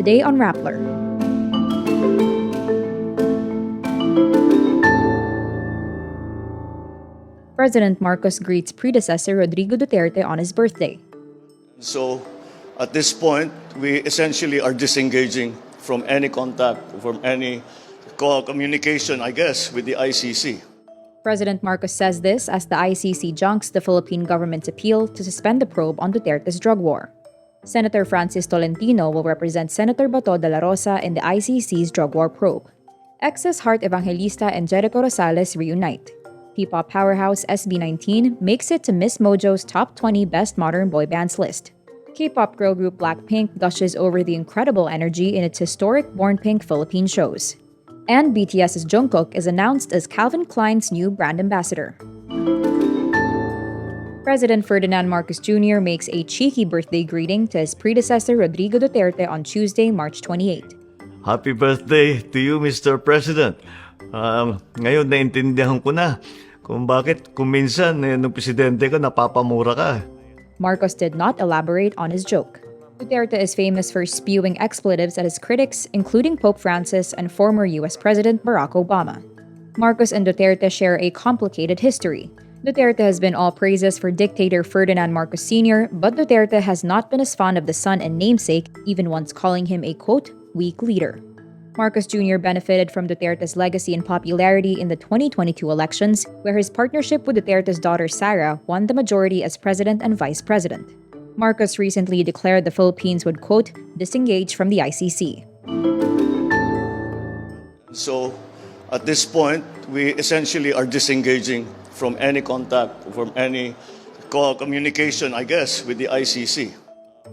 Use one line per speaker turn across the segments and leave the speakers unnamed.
Today on Rappler. President Marcos greets predecessor Rodrigo Duterte on his birthday.
So, at this point, we essentially are disengaging from any contact, from any communication, I guess, with the ICC.
President Marcos says this as the ICC junks the Philippine government's appeal to suspend the probe on Duterte's drug war. Senator Francis Tolentino will represent Senator Dela Rosa in the ICC's drug war probe. Exes Evangelista and Jericho Rosales reunite. P-pop powerhouse SB19 makes it to MsMojo's top 20 best modern boy bands list. K-pop girl group BLACKPINK gushes over the incredible energy in its historic Born Pink Philippine shows. And BTS Jungkook is announced as Calvin Klein's new brand ambassador. President Ferdinand Marcos Jr. makes a cheeky birthday greeting to his predecessor Rodrigo Duterte on Tuesday, March 28.
Happy birthday to you, Mr. President. Ngayon, naiintindihan ko na kung bakit minsan nung presidente ko napapamura ka.
Marcos did not elaborate on his joke. Duterte is famous for spewing expletives at his critics, including Pope Francis and former US President Barack Obama. Marcos and Duterte share a complicated history. Duterte has been all praises for dictator Ferdinand Marcos Sr., but Duterte has not been as fond of the son and namesake, even once calling him a, quote, weak leader. Marcos Jr. benefited from Duterte's legacy and popularity in the 2022 elections, where his partnership with Duterte's daughter Sara won the majority as president and vice president. Marcos recently declared the Philippines would, quote, disengage from the ICC.
So, at this point, we essentially are disengaging from any contact, from any communication, I guess, with the ICC.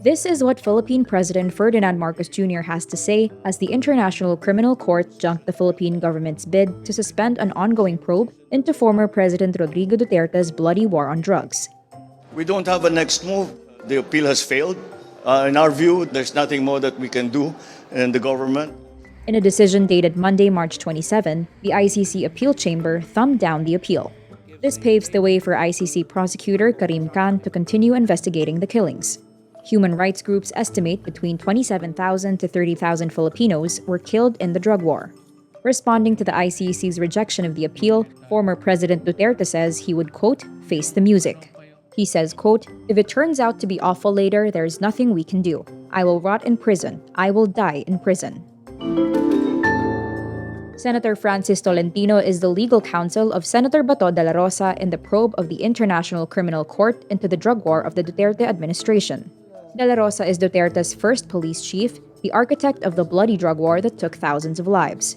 This is what Philippine President Ferdinand Marcos Jr. has to say as the International Criminal Court junked the Philippine government's bid to suspend an ongoing probe into former President Rodrigo Duterte's bloody war on drugs.
We don't have a next move. The appeal has failed. In our view, there's nothing more that we can do in the government.
In a decision dated Monday, March 27, the ICC appeal chamber thumbed down the appeal. This paves the way for ICC prosecutor Karim Khan to continue investigating the killings. Human rights groups estimate between 27,000 to 30,000 Filipinos were killed in the drug war. Responding to the ICC's rejection of the appeal, former President Duterte says he would, quote, face the music. He says, quote, if it turns out to be awful later, there is nothing we can do. I will rot in prison. I will die in prison. Senator Francis Tolentino is the legal counsel of Senator Dela Rosa in the probe of the International Criminal Court into the drug war of the Duterte administration. Dela Rosa is Duterte's first police chief, the architect of the bloody drug war that took thousands of lives.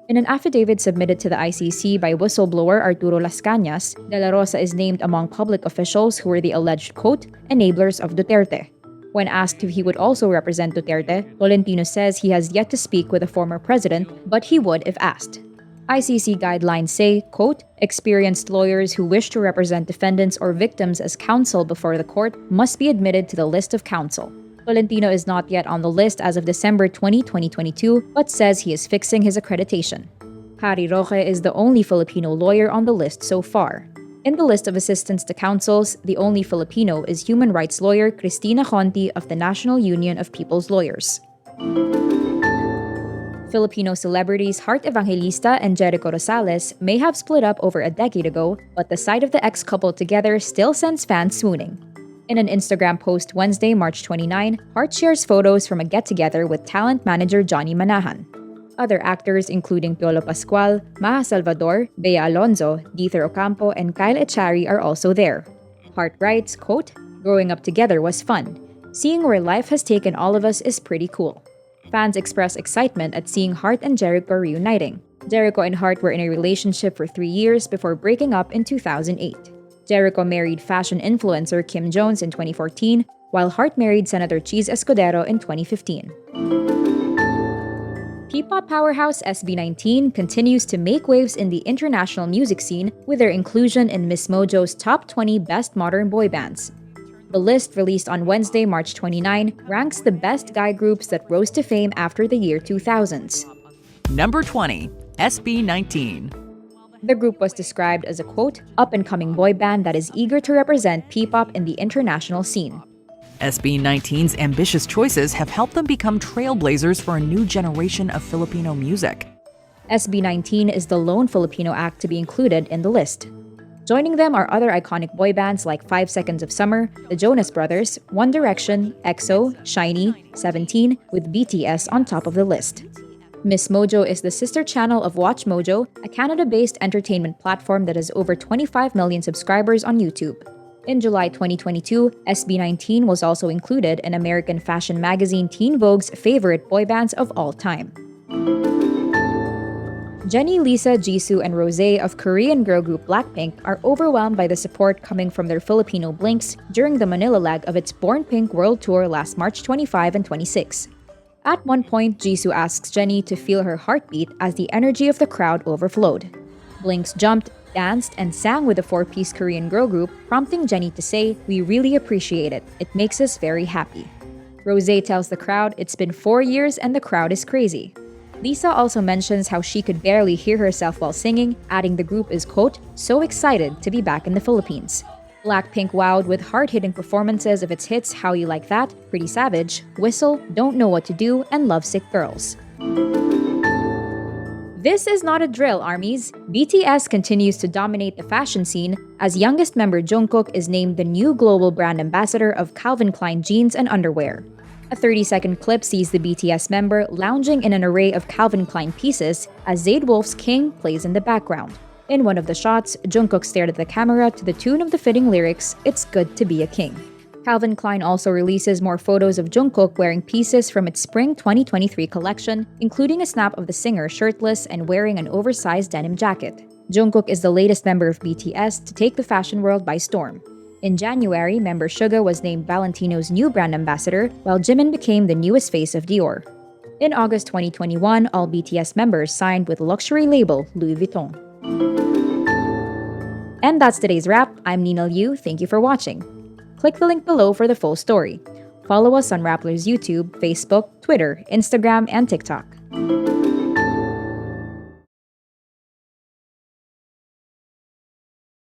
In an affidavit submitted to the ICC by whistleblower Arturo Las Cañas, Dela Rosa is named among public officials who were the alleged, quote, enablers of Duterte. When asked if he would also represent Duterte, Tolentino says he has yet to speak with the former president, but he would if asked. ICC guidelines say, quote, experienced lawyers who wish to represent defendants or victims as counsel before the court must be admitted to the list of counsel. Tolentino is not yet on the list as of December 20, 2022, but says he is fixing his accreditation. Harry Roque is the only Filipino lawyer on the list so far. In the list of assistants to counsels, the only Filipino is human rights lawyer Cristina Conti of the National Union of People's Lawyers. Filipino celebrities Evangelista and Jericho Rosales may have split up over a decade ago, but the sight of the ex-couple together still sends fans swooning. In an Instagram post Wednesday, March 29, Hart shares photos from a get-together with talent manager Johnny Manahan. Other actors including Piolo Pascual, Maha Salvador, Bea Alonzo, Dieter Ocampo, and Kyle Echari are also there. Hart writes, quote, growing up together was fun. Seeing where life has taken all of us is pretty cool. Fans express excitement at seeing Hart and Jericho reuniting. Jericho and Hart were in a relationship for 3 years before breaking up in 2008. Jericho married fashion influencer Kim Jones in 2014, while Hart married Senator Cheese Escudero in 2015. P-pop powerhouse SB19 continues to make waves in the international music scene with their inclusion in MsMojo's top 20 best modern boy bands. The list, released on Wednesday, March 29, ranks the best guy groups that rose to fame after the year 2000s.
Number 20, SB19.
The group was described as a, quote, up-and-coming boy band that is eager to represent P-pop in the international scene.
SB19's ambitious choices have helped them become trailblazers for a new generation of Filipino music.
SB19 is the lone Filipino act to be included in the list. Joining them are other iconic boy bands like 5 Seconds of Summer, the Jonas Brothers, One Direction, EXO, SHINee, 17, with BTS on top of the list. MsMojo is the sister channel of WatchMojo, a Canada-based entertainment platform that has over 25 million subscribers on YouTube. In July 2022, SB19 was also included in American fashion magazine Teen Vogue's favorite boy bands of all time. Jennie, Lisa, Jisoo, and Rosé of Korean girl group BLACKPINK are overwhelmed by the support coming from their Filipino blinks during the Manila leg of its Born Pink World Tour last March 25 and 26. At one point, Jisoo asks Jennie to feel her heartbeat as the energy of the crowd overflowed. Blinks jumped, danced, and sang with the four-piece Korean girl group, prompting Jennie to say, "We really appreciate it. It makes us very happy." Rosé tells the crowd it's been 4 years and the crowd is crazy. Lisa also mentions how she could barely hear herself while singing, adding the group is, quote, "so excited to be back in the Philippines." BLACKPINK wowed with hard-hitting performances of its hits How You Like That, Pretty Savage, Whistle, Don't Know What to Do, and Lovesick Girls. This is not a drill, armies. BTS continues to dominate the fashion scene as youngest member Jungkook is named the new global brand ambassador of Calvin Klein jeans and underwear. A 30-second clip sees the BTS member lounging in an array of Calvin Klein pieces as Zayd Wolf's King plays in the background. In one of the shots, Jungkook stared at the camera to the tune of the fitting lyrics, "It's good to be a king." Calvin Klein also releases more photos of Jungkook wearing pieces from its Spring 2023 collection, including a snap of the singer shirtless and wearing an oversized denim jacket. Jungkook is the latest member of BTS to take the fashion world by storm. In January, member Suga was named Valentino's new brand ambassador, while Jimin became the newest face of Dior. In August 2021, all BTS members signed with luxury label Louis Vuitton. And that's today's wrap. I'm Nina Liu. Thank you for watching. Click the link below for the full story. Follow us on Rappler's YouTube, Facebook, Twitter, Instagram, and TikTok.